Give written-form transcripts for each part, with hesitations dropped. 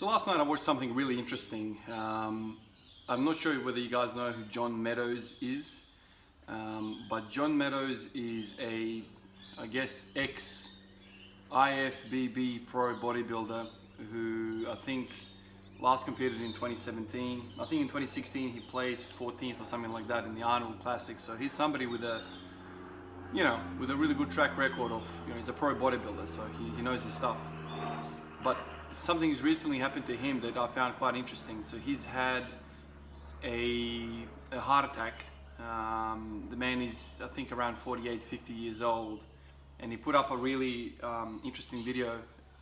So last night I watched something really interesting. I'm not sure whether you guys know who John Meadows is, but John Meadows is I guess, ex-IFBB pro bodybuilder who I think last competed in 2017. I think in 2016 he placed 14th or something like that in the Arnold Classic. So he's somebody with a really good track record of, he's a pro bodybuilder, so he knows his stuff. But something's recently happened to him that I found quite interesting. So he's had a heart attack. The man is, I think, around 48, 50 years old, and he put up a really interesting video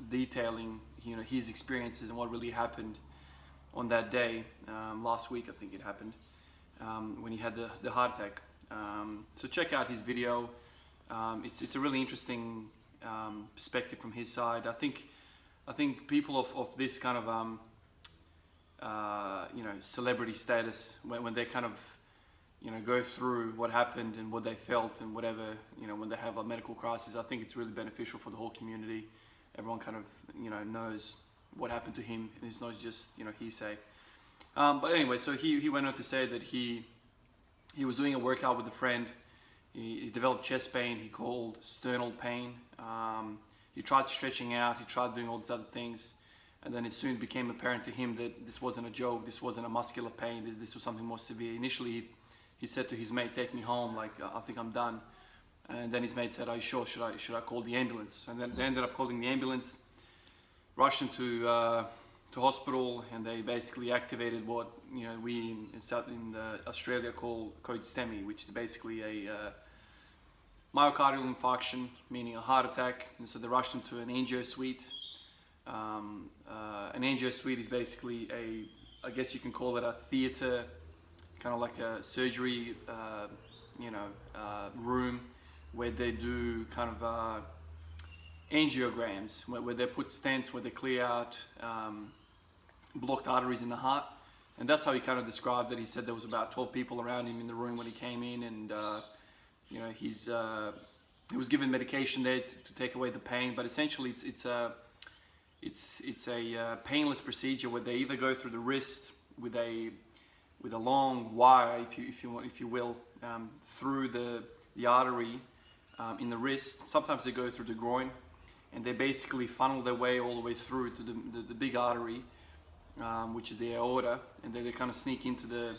detailing, his experiences and what really happened on that day. Last week, I think it happened, when he had the heart attack. So check out his video. It's a really interesting perspective from his side. I think people of this kind of celebrity status, when they kind of go through what happened and what they felt and whatever, when they have a medical crisis, I think it's really beneficial for the whole community. Everyone kind of knows what happened to him, and it's not just hearsay. But anyway, so he went on to say that he was doing a workout with a friend. He developed chest pain. He called sternal pain. He tried stretching out. He tried doing all these other things, and then it soon became apparent to him that this wasn't a joke. This wasn't a muscular pain. This was something more severe. Initially, he said to his mate, "Take me home. Like, I think I'm done." And then his mate said, "Are you sure? Should I call the ambulance?" And then they ended up calling the ambulance, rushed him to hospital, and they basically activated what we in Australia call code STEMI, which is basically a myocardial infarction, meaning a heart attack. And so they rushed him to an angio suite. An angio suite is basically I guess you can call it a theater, kind of like a surgery, room where they do kind of angiograms, where they put stents, where they clear out blocked arteries in the heart. And that's how he kind of described it. He said there was about 12 people around him in the room when he came in, and he was given medication there to take away the pain. But essentially, it's a painless procedure where they either go through the wrist with a long wire, if you will, through the artery in the wrist. Sometimes they go through the groin, and they basically funnel their way all the way through to the big artery, which is the aorta, and then they kind of sneak into the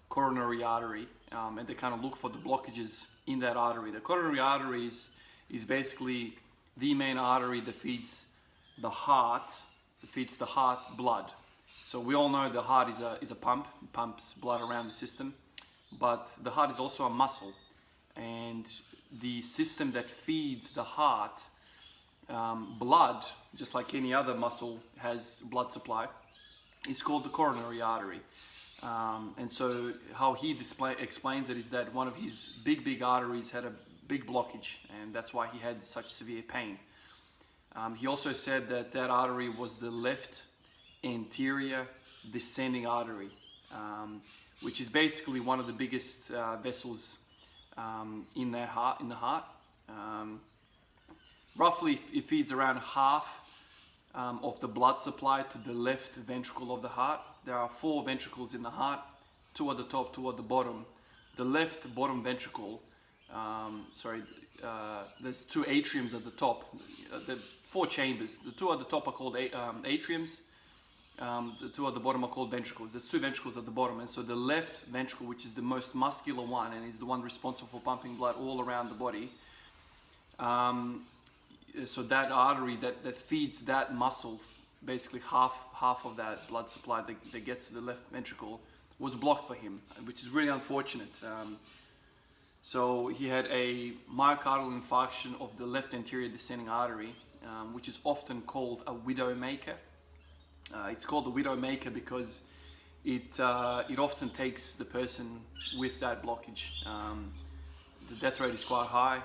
coronary artery, and they kind of look for the blockages in that artery. The coronary artery is basically the main artery that feeds the heart blood. So we all know the heart is a pump. It pumps blood around the system, but the heart is also a muscle, and the system that feeds the heart blood, just like any other muscle has blood supply, is called the coronary artery. And so how he explains it is that one of his big arteries had a big blockage, and that's why he had such severe pain. He also said that artery was the left anterior descending artery, which is basically one of the biggest vessels in the heart. Roughly, it feeds around half of the blood supply to the left ventricle of the heart. There are 4 ventricles in the heart, 2 at the top, 2 at the bottom. The left bottom ventricle, there's 2 atriums at the top. The 4 chambers. The 2 at the top are called atriums. The 2 at the bottom are called ventricles. There's 2 ventricles at the bottom, and so the left ventricle, which is the most muscular one and is the one responsible for pumping blood all around the body, so that artery that feeds that muscle, basically half of that blood supply that gets to the left ventricle, was blocked for him, which is really unfortunate. So he had a myocardial infarction of the left anterior descending artery, which is often called a widowmaker. It's called the widowmaker because it often takes the person with that blockage. The death rate is quite high,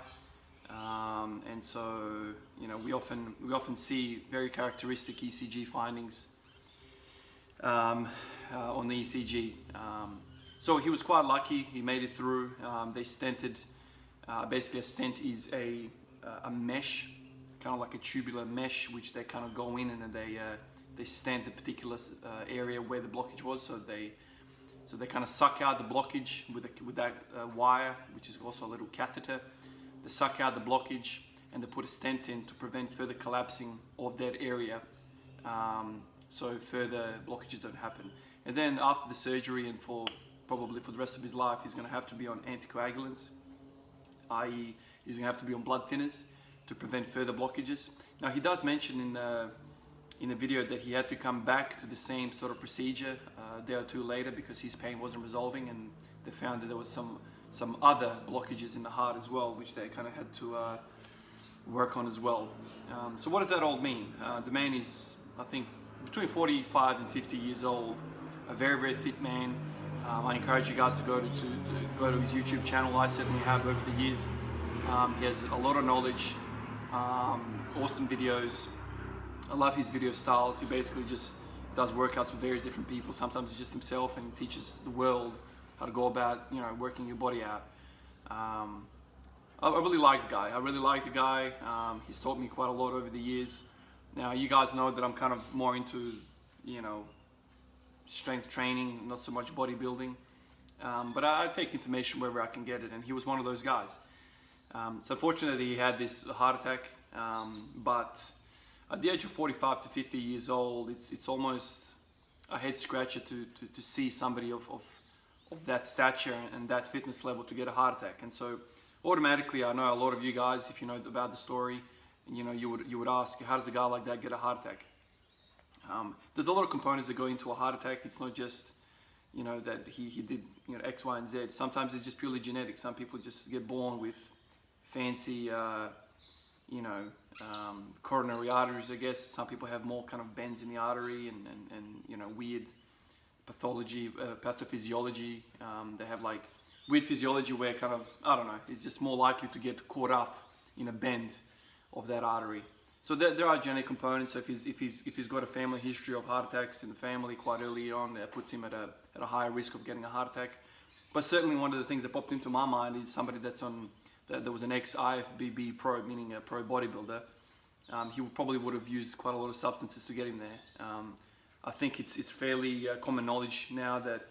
and so we often see very characteristic ECG findings on the ECG. So he was quite lucky. He made it through. They stented. Basically, a stent is a mesh, kind of like a tubular mesh, which they kind of go in and then they they stent the particular area where the blockage was. So they kind of suck out the blockage with that wire, which is also a little catheter. They suck out the blockage and they put a stent in to prevent further collapsing of that area, so further blockages don't happen. And then after the surgery and probably for the rest of his life, he's going to have to be on anticoagulants, i.e. he's going to have to be on blood thinners to prevent further blockages. Now he does mention in the video that he had to come back to the same sort of procedure a day or two later because his pain wasn't resolving, and they found that there was some other blockages in the heart as well, which they kind of had to work on as well. So what does that all mean? The man is, I think, between 45 and 50 years old, a very, very fit man. I encourage you guys to go to his YouTube channel. I certainly have over the years. He has a lot of knowledge, awesome videos. I love his video styles. He basically just does workouts with various different people. Sometimes it's just himself, and teaches the world how to go about, working your body out. I really like the guy. He's taught me quite a lot over the years. Now, you guys know that I'm kind of more into, strength training, not so much bodybuilding. But I take information wherever I can get it, and he was one of those guys. So unfortunately, he had this heart attack, but at the age of 45 to 50 years old, it's almost a head scratcher to see somebody of that stature and that fitness level to get a heart attack. And so automatically, I know a lot of you guys, if you know about the story, you would ask, how does a guy like that get a heart attack? There's a lot of components that go into a heart attack. It's not just that he did X, Y, and Z. Sometimes it's just purely genetic. Some people just get born with fancy coronary arteries, I guess. Some people have more kind of bends in the artery and weird pathophysiology. They have like weird physiology where kind of, I don't know, it's just more likely to get caught up in a bend of that artery. So there are genetic components. So if he's got a family history of heart attacks in the family quite early on, that puts him at a higher risk of getting a heart attack. But certainly one of the things that popped into my mind is somebody that was an ex-IFBB pro, meaning a pro bodybuilder. He probably would have used quite a lot of substances to get him there. I think it's fairly common knowledge now that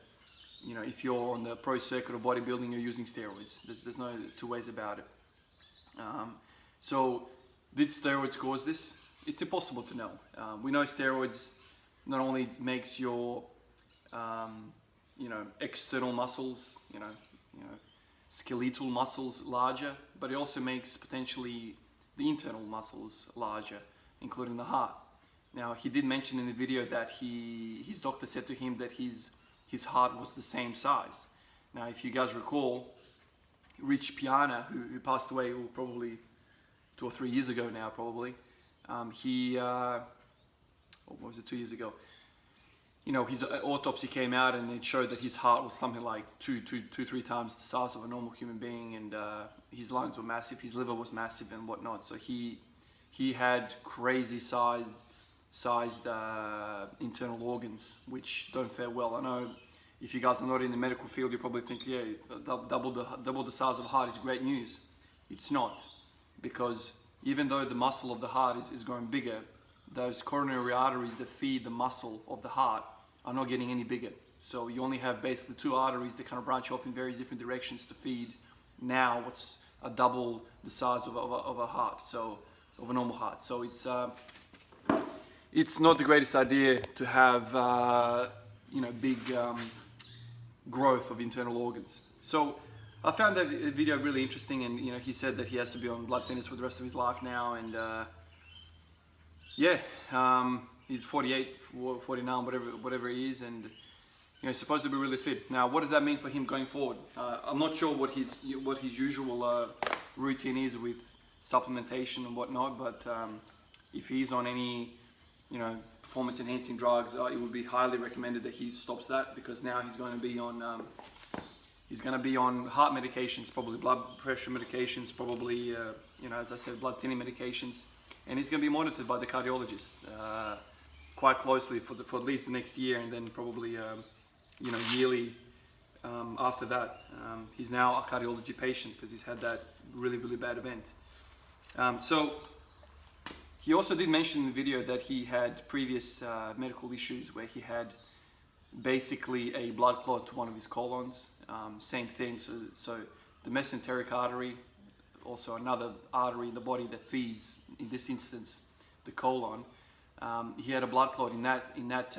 if you're on the pro circuit of bodybuilding, you're using steroids. There's no two ways about it. So did steroids cause this? It's impossible to know. We know steroids not only makes your external muscles, skeletal muscles larger, but it also makes potentially the internal muscles larger, including the heart. Now, he did mention in the video that his doctor said to him that his heart was the same size. Now, if you guys recall, Rich Piana, who passed away probably 2 or 3 years ago now, probably, what was it, 2 years ago? His autopsy came out and it showed that his heart was something like 3 times the size of a normal human being, and his lungs were massive, his liver was massive and whatnot. So he had crazy sized internal organs, which don't fare well. I know if you guys are not in the medical field, you probably think, yeah, double the size of the heart is great news. It's not, because even though the muscle of the heart is growing bigger, those coronary arteries that feed the muscle of the heart are not getting any bigger. So you only have basically 2 arteries that kind of branch off in various different directions to feed now what's double the size of a heart, so of a normal heart. So it's not the greatest idea to have big growth of internal organs. So I found that video really interesting, and he said that he has to be on blood thinners for the rest of his life now, and he's 48, 49, whatever he is, and he's supposed to be really fit. Now, what does that mean for him going forward? I'm not sure what his usual routine is with supplementation and whatnot, but if he's on any performance enhancing drugs, it would be highly recommended that he stops that, because now he's going to be on heart medications, probably blood pressure medications, probably as I said, blood thinning medications, and he's going to be monitored by the cardiologist quite closely for at least the next year, and then probably yearly after that. He's now a cardiology patient because he's had that really, really bad event. So He also did mention in the video that he had previous medical issues where he had basically a blood clot to one of his colons. Same thing, so the mesenteric artery, also another artery in the body that feeds, in this instance, the colon. He had a blood clot in that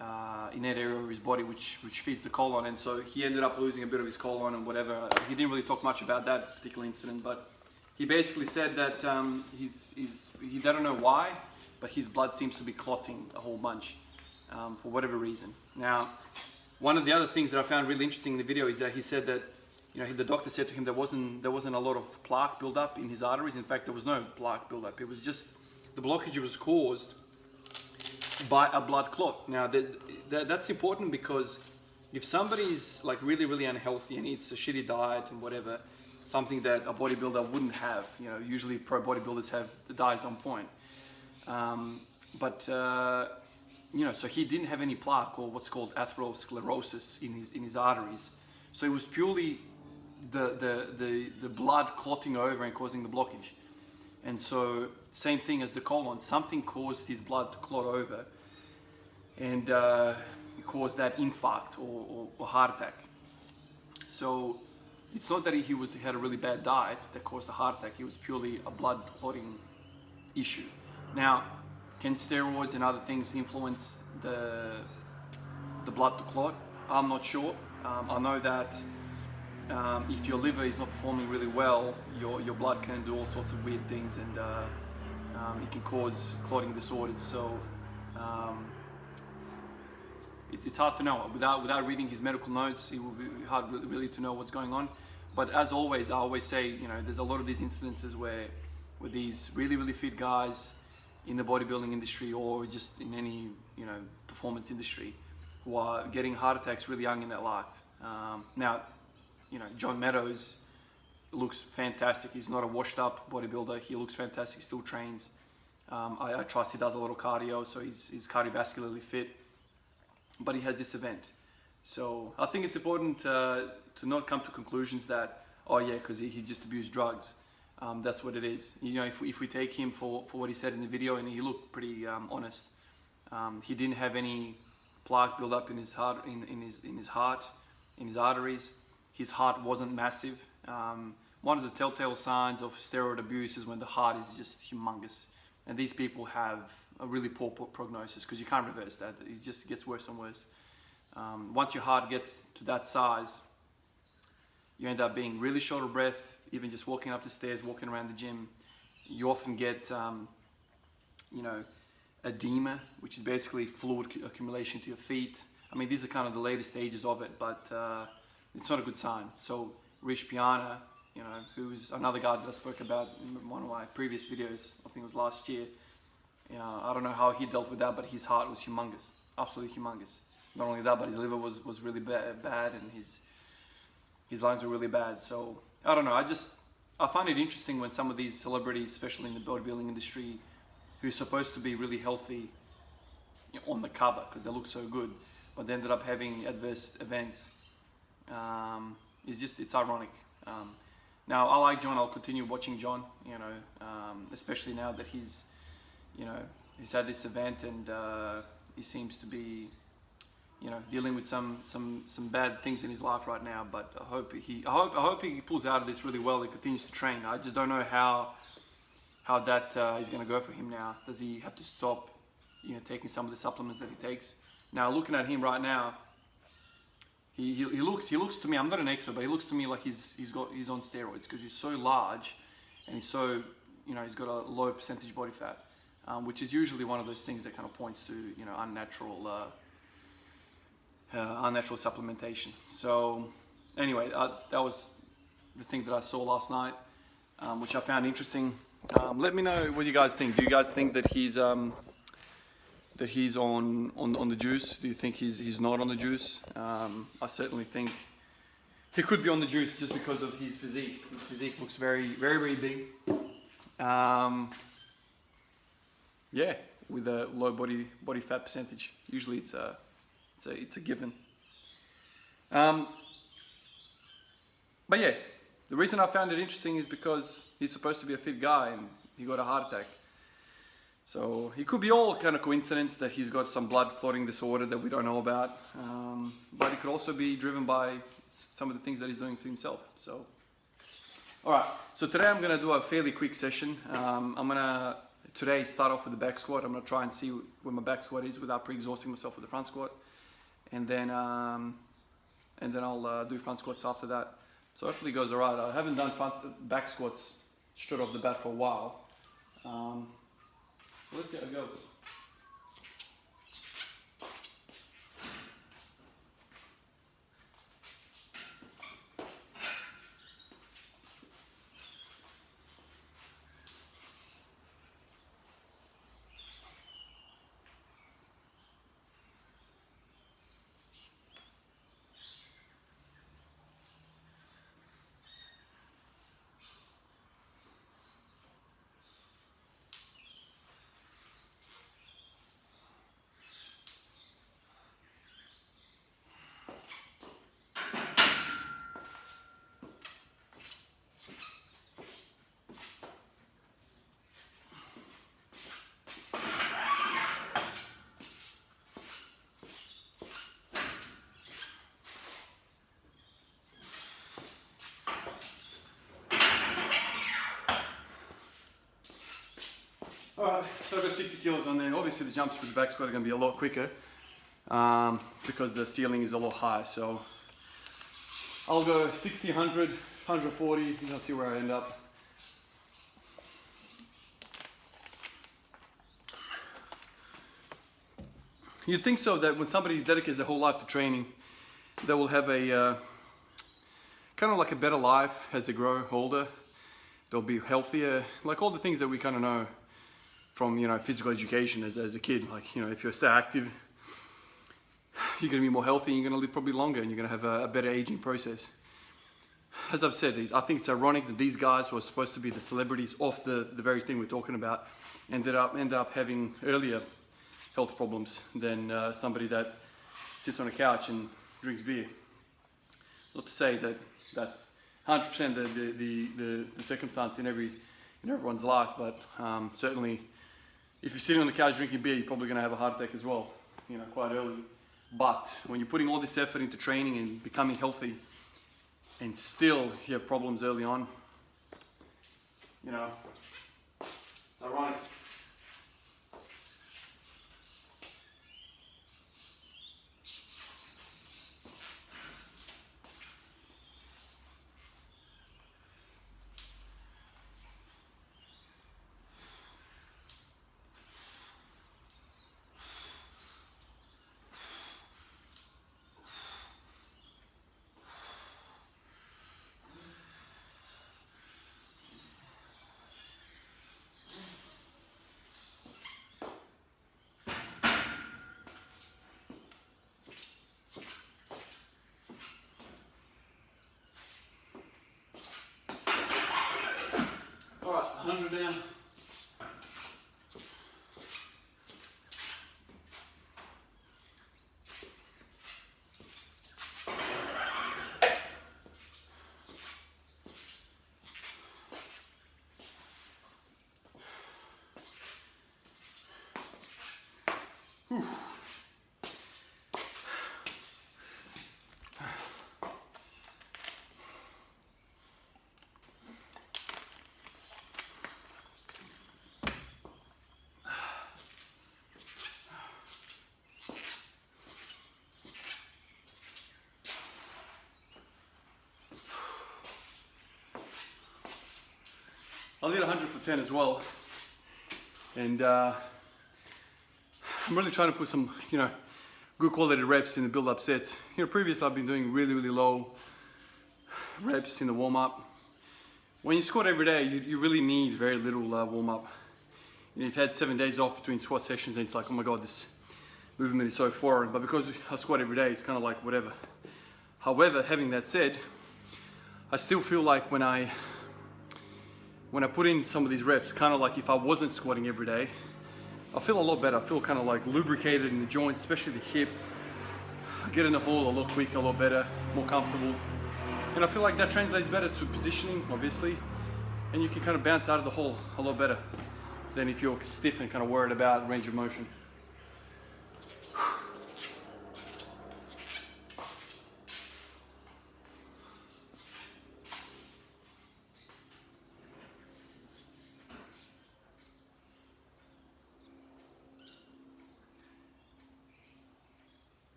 area of his body which feeds the colon, and so he ended up losing a bit of his colon and whatever. He didn't really talk much about that particular incident, but he basically said that he don't know why, but his blood seems to be clotting a whole bunch for whatever reason. Now, one of the other things that I found really interesting in the video is that he said that, you know, the doctor said to him there wasn't a lot of plaque buildup in his arteries. In fact, there was no plaque buildup. It was just the blockage was caused by a blood clot. Now, that's important because if somebody's like really, really unhealthy and eats a shitty diet and whatever, something that a bodybuilder wouldn't have, you know, usually pro bodybuilders have the diet on point. You know, so he didn't have any plaque or what's called atherosclerosis in his arteries. So it was purely the blood clotting over and causing the blockage. And so same thing as the colon, something caused his blood to clot over and caused that infarct or heart attack. So it's not that he had a really bad diet that caused a heart attack. It was purely a blood clotting issue. Now, can steroids and other things influence the blood to clot? I'm not sure. I know that if your liver is not performing really well, your blood can do all sorts of weird things, and it can cause clotting disorders. So it's hard to know. Without reading his medical notes, it will be hard really to know what's going on. But as always, I always say, you know, there's a lot of these incidences where these really, really fit guys in the bodybuilding industry or just in any, you know, performance industry who are getting heart attacks really young in their life. Now, you know, John Meadows looks fantastic. He's not a washed up bodybuilder. He looks fantastic, still trains. I trust he does a lot of cardio, so he's cardiovascularly fit, but he has this event. So I think it's important to not come to conclusions that, oh yeah, because he just abused drugs. That's what it is. You know, if we take him for what he said in the video, and he looked pretty honest, he didn't have any plaque build up in his heart, in his arteries. His heart wasn't massive. One of the telltale signs of steroid abuse is when the heart is just humongous, and these people have a really poor prognosis because you can't reverse that. It just gets worse and worse. Once your heart gets to that size, you end up being really short of breath. Even just walking up the stairs, walking around the gym, you often get, you know, edema, which is basically fluid accumulation to your feet. I mean, these are kind of the later stages of it, but it's not a good sign. So Rich Piana, you know, who's another guy that I spoke about in one of my previous videos, I think it was last year. I don't know how he dealt with that, but his heart was humongous, absolutely humongous. Not only that, but his liver was really bad, and his lungs were really bad. So I don't know, I find it interesting when some of these celebrities, especially in the bodybuilding industry, who's supposed to be really healthy, you know, on the cover because they look so good, but they ended up having adverse events. It's ironic. Now, I like John. I'll continue watching John, you know, especially now that he's had this event, and he seems to be, you know, dealing with some bad things in his life right now. But I hope he pulls out of this really well and continues to train. I just don't know how that is going to go for him now. Does he have to stop, you know, taking some of the supplements that he takes? Now, looking at him right now, he looks to me. I'm not an expert, but he looks to me like he's on steroids because he's so large, and he's so, you know, he's got a low percentage body fat, which is usually one of those things that kind of points to, you know, unnatural supplementation. So anyway, that was the thing that I saw last night, which I found interesting. Let me know what you guys think. Do you guys think that he's on the juice? Do you think he's not on the juice? I certainly think he could be on the juice just because of his physique. His physique looks very, very, very big. Yeah, with a low body fat percentage. Usually it's a given. But yeah, the reason I found it interesting is because he's supposed to be a fit guy, and he got a heart attack. So it could be all kind of coincidence that he's got some blood clotting disorder that we don't know about, but it could also be driven by some of the things that he's doing to himself. So, all right. So today I'm gonna do a fairly quick session. I'm gonna today start off with the back squat. I'm gonna try and see where my back squat is without pre-exhausting myself with the front squat, and then I'll do front squats after that. So hopefully it goes all right. I haven't done back squats straight off the bat for a while. Let's see how it goes. Alright, so I've got 60 kilos on there. Obviously the jumps with the back squat are going to be a lot quicker because the ceiling is a lot higher. So I'll go 60, 100, 140, and I'll see where I end up. You'd think so that when somebody dedicates their whole life to training, they will have a kind of like a better life as they grow older. They'll be healthier, like all the things that we kind of know from, you know, physical education as a kid. Like, you know, if you're still active, you're going to be more healthy, you're going to live probably longer, and you're going to have a better aging process. As I've said, I think it's ironic that these guys who are supposed to be the celebrities of the very thing we're talking about end up having earlier health problems than somebody that sits on a couch and drinks beer. Not to say that that's 100% the circumstance in everyone's life, but certainly if you're sitting on the couch drinking beer, you're probably going to have a heart attack as well, you know, quite early. But when you're putting all this effort into training and becoming healthy, and still you have problems early on, you know, it's ironic. All right, 100 down. Whew. I'll hit 100 for 10 as well, and I'm really trying to put some, you know, good quality reps in the build-up sets. You know, previously I've been doing really low reps in the warm-up. When you squat every day, you really need very little warm-up. You know, you've had 7 days off between squat sessions, and it's like, oh my god, this movement is so foreign. But because I squat every day, it's kind of like whatever. However, having that said, I still feel like when I put in some of these reps, kind of like if I wasn't squatting every day, I feel a lot better. I feel kind of like lubricated in the joints, especially the hip. I get in the hole a lot quicker, a lot better, more comfortable. And I feel like that translates better to positioning, obviously. and you can kind of bounce out of the hole a lot better than if you're stiff and kind of worried about range of motion.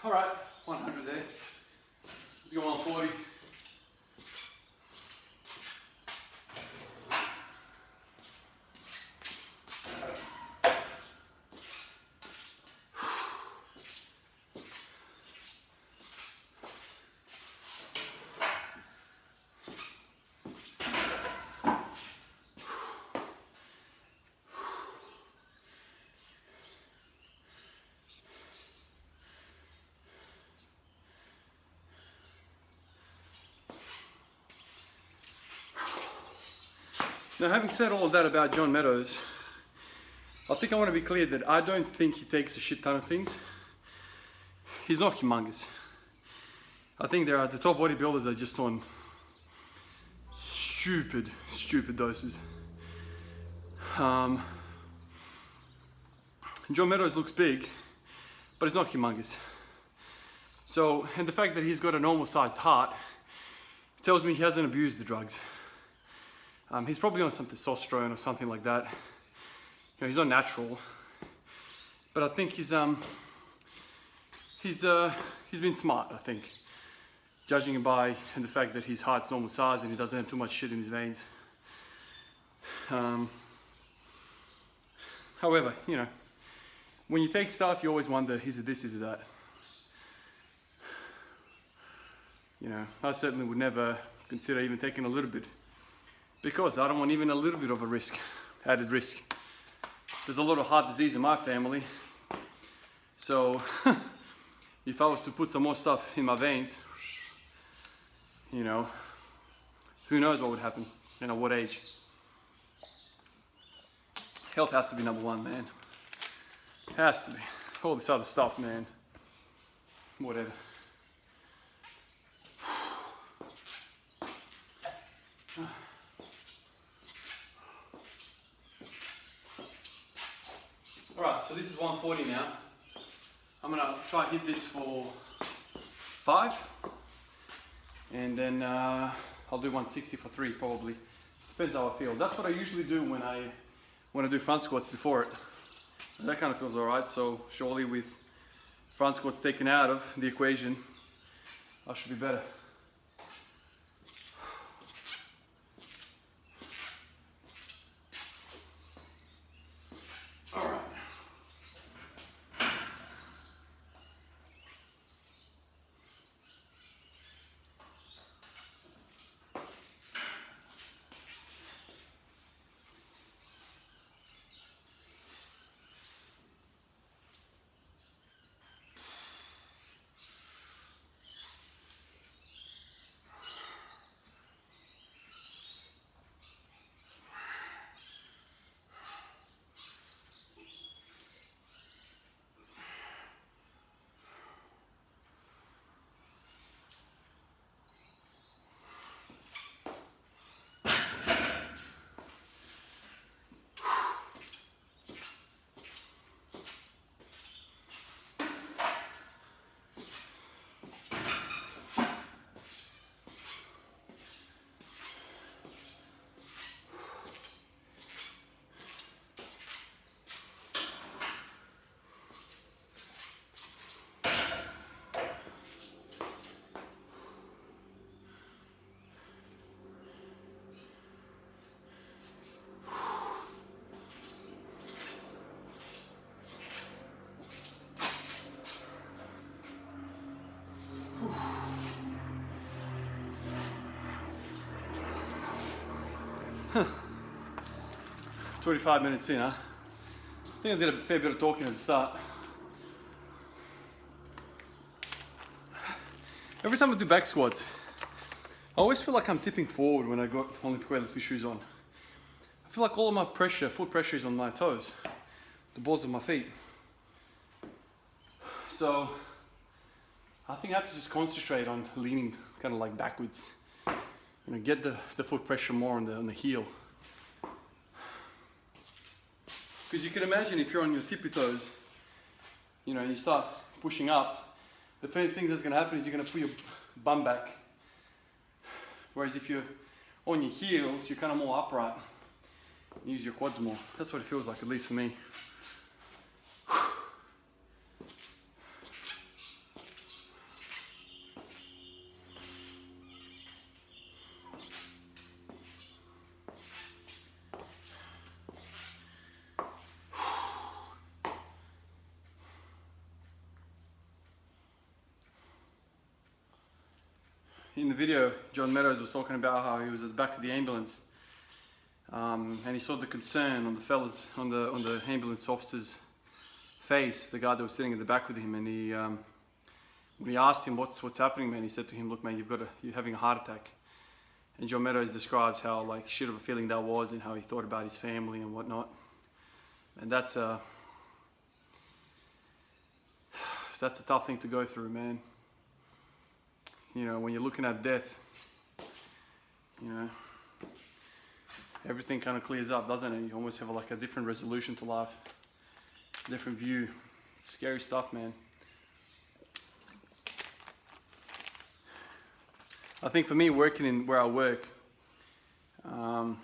All right, 100 there. Let's go 140. Now, having said all of that about John Meadows, I think I want to be clear that I don't think he takes a shit ton of things. He's not humongous. I think there are the top bodybuilders are just on stupid doses. John Meadows looks big, but he's not humongous. So, and the fact that he's got a normal sized heart tells me he hasn't abused the drugs. He's probably on some testosterone or something like that. You know, he's not natural, but I think he's been smart. I think, judging him by the fact that his heart's normal size and he doesn't have too much shit in his veins. However, you know, when you take stuff, you always wonder: is it this? Is it that? You know, I certainly would never consider even taking a little bit, because I don't want even a little bit of a risk, added risk. There's a lot of heart disease in my family. So if I was to put some more stuff in my veins, you know, who knows what would happen and at what age. Health has to be number one, man. Has to be. All this other stuff, man. Whatever. Alright, so this is 140 now. I'm gonna try hit this for 5, and then I'll do 160 for 3 probably. Depends how I feel. That's what I usually do when I do front squats before it. And that kind of feels alright, so surely with front squats taken out of the equation, I should be better. Alright. 25 minutes in, huh? I think I did a fair bit of talking at the start. Every time I do back squats, I always feel like I'm tipping forward when I got Olympic weightlifting shoes on. I feel like all of my pressure, foot pressure is on my toes, the balls of my feet. So I think I have to just concentrate on leaning kind of like backwards. You know, get the foot pressure more on the heel. Because you can imagine if you're on your tippy toes, you know, you start pushing up, the first thing that's going to happen is you're going to put your bum back. Whereas if you're on your heels, you're kind of more upright. Use your quads more. That's what it feels like, at least for me. In the video, John Meadows was talking about how he was at the back of the ambulance, and he saw the concern on the fellas, on the ambulance officer's face, the guy that was sitting at the back with him, and he, when he asked him what's happening, man, he said to him, "Look, man, you're having a heart attack." And John Meadows describes how like shit of a feeling that was, and how he thought about his family and whatnot. And that's a tough thing to go through, man. You know, when you're looking at death, you know, everything kind of clears up, doesn't it? You almost have like a different resolution to life, different view. It's scary stuff, man. I think for me, working in where I work, you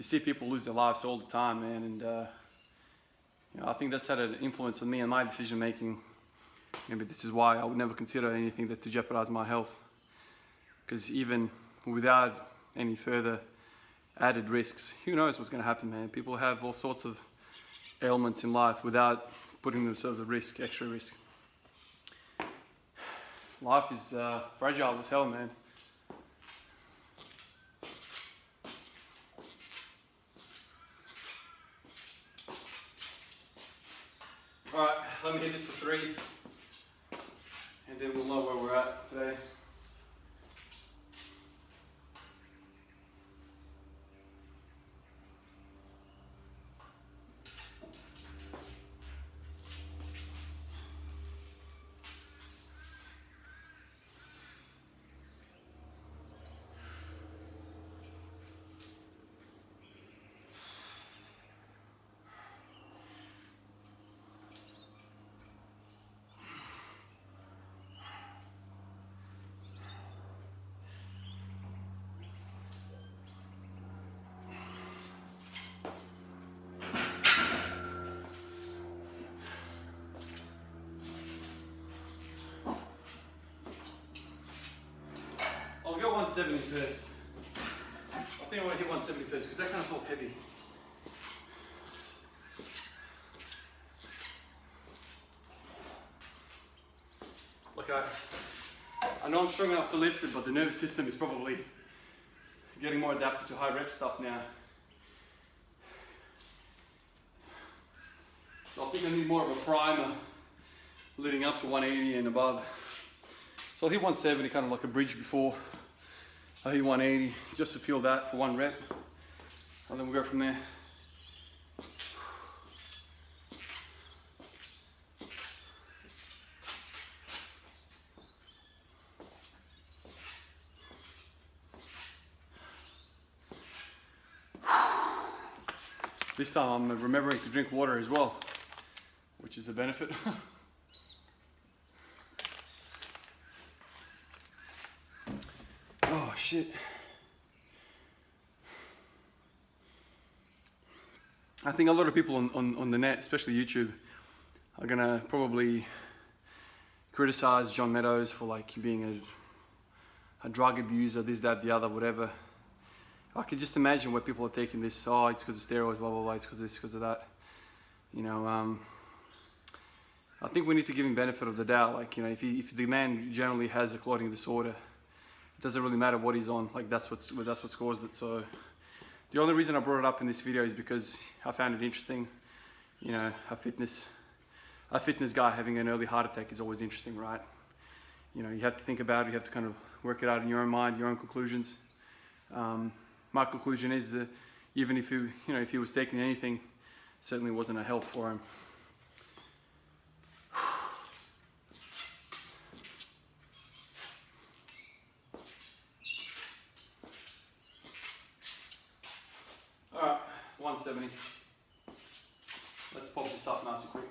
see people lose their lives all the time, man, and you know, I think that's had an influence on me and my decision making. Maybe this is why I would never consider anything that to jeopardize my health. Because even without any further added risks, who knows what's going to happen, man? People have all sorts of ailments in life without putting themselves at risk, extra risk. Life is fragile as hell, man. All right, let me hit this for 3. And then we'll know where we're at today. I'll go 170 first. I think I want to hit 170 first because that kind of felt heavy. Like I know I'm strong enough to lift it, but the nervous system is probably getting more adapted to high rep stuff now. So I think I need more of a primer leading up to 180 and above. So I'll hit 170, kind of like a bridge before I hit 180, just to feel that for 1 rep. And then we'll go from there. This time I'm remembering to drink water as well, which is a benefit. Oh shit. I think a lot of people on the net, especially YouTube, are gonna probably criticize John Meadows for like being a drug abuser, this, that, the other, whatever. I can just imagine where people are taking this, oh, it's because of steroids, blah, blah, blah, it's because of this, because of that. You know, I think we need to give him benefit of the doubt. Like, you know, if the man generally has a clotting disorder, it doesn't really matter what he's on. Like, that's what's caused it. So The only reason I brought it up in this video is because I found it interesting. You know, a fitness guy having an early heart attack is always interesting, right? You know, you have to think about it, you have to kind of work it out in your own mind, your own conclusions. My conclusion is that even if he was taking anything, certainly wasn't a help for him. All right, 170. Let's pop this up nice and quick.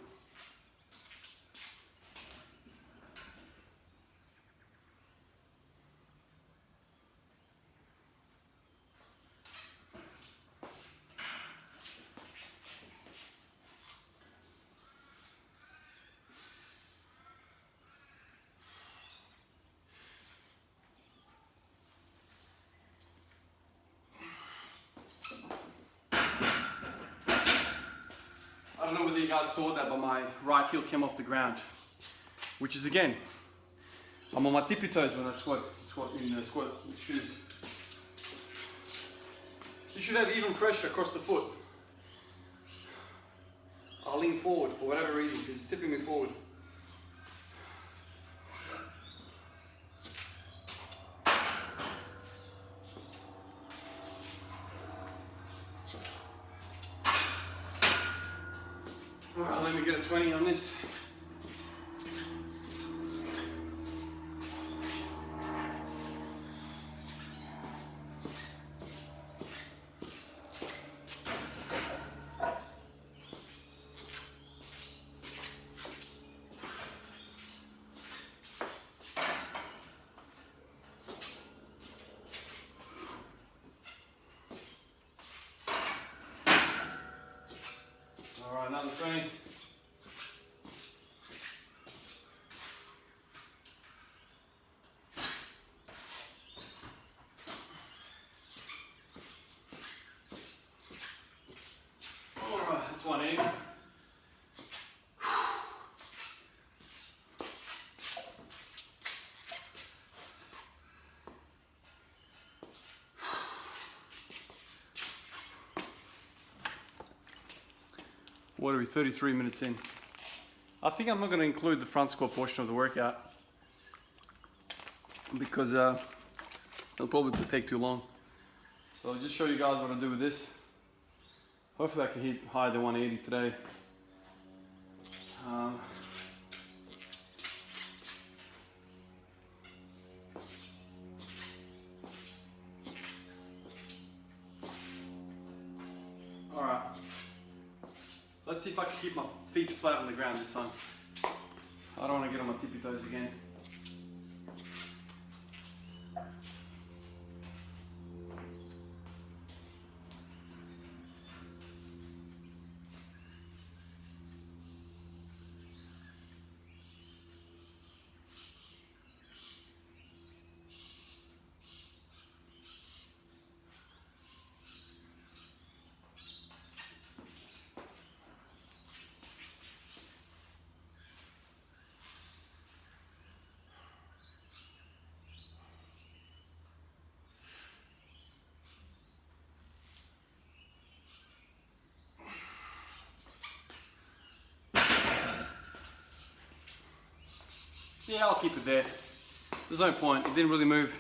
I don't know whether you guys saw that, but my right heel came off the ground, which is, again, I'm on my tippy toes when I squat in the squat shoes. You should have even pressure across the foot. I'll lean forward for whatever reason, because it's tipping me forward. Alright, let me get a 20 on this. Alright, another 20. Alright, that's 180. What are we, 33 minutes in? I think I'm not going to include the front squat portion of the workout because it'll probably take too long. So I'll just show you guys what I do with this. Hopefully I can hit higher than 180 today. Alright. Let's see if I can keep my feet flat on the ground this time. I don't want to get on my tippy toes again. Yeah, I'll keep it there. There's no point. It didn't really move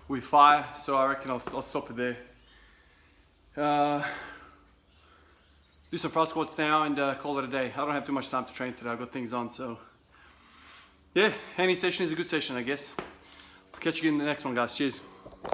with fire, so I reckon I'll stop it there. Do some front squats now and call it a day. I don't have too much time to train today. I've got things on, so yeah, any session is a good session, I guess. I'll catch you in the next one, guys. Cheers.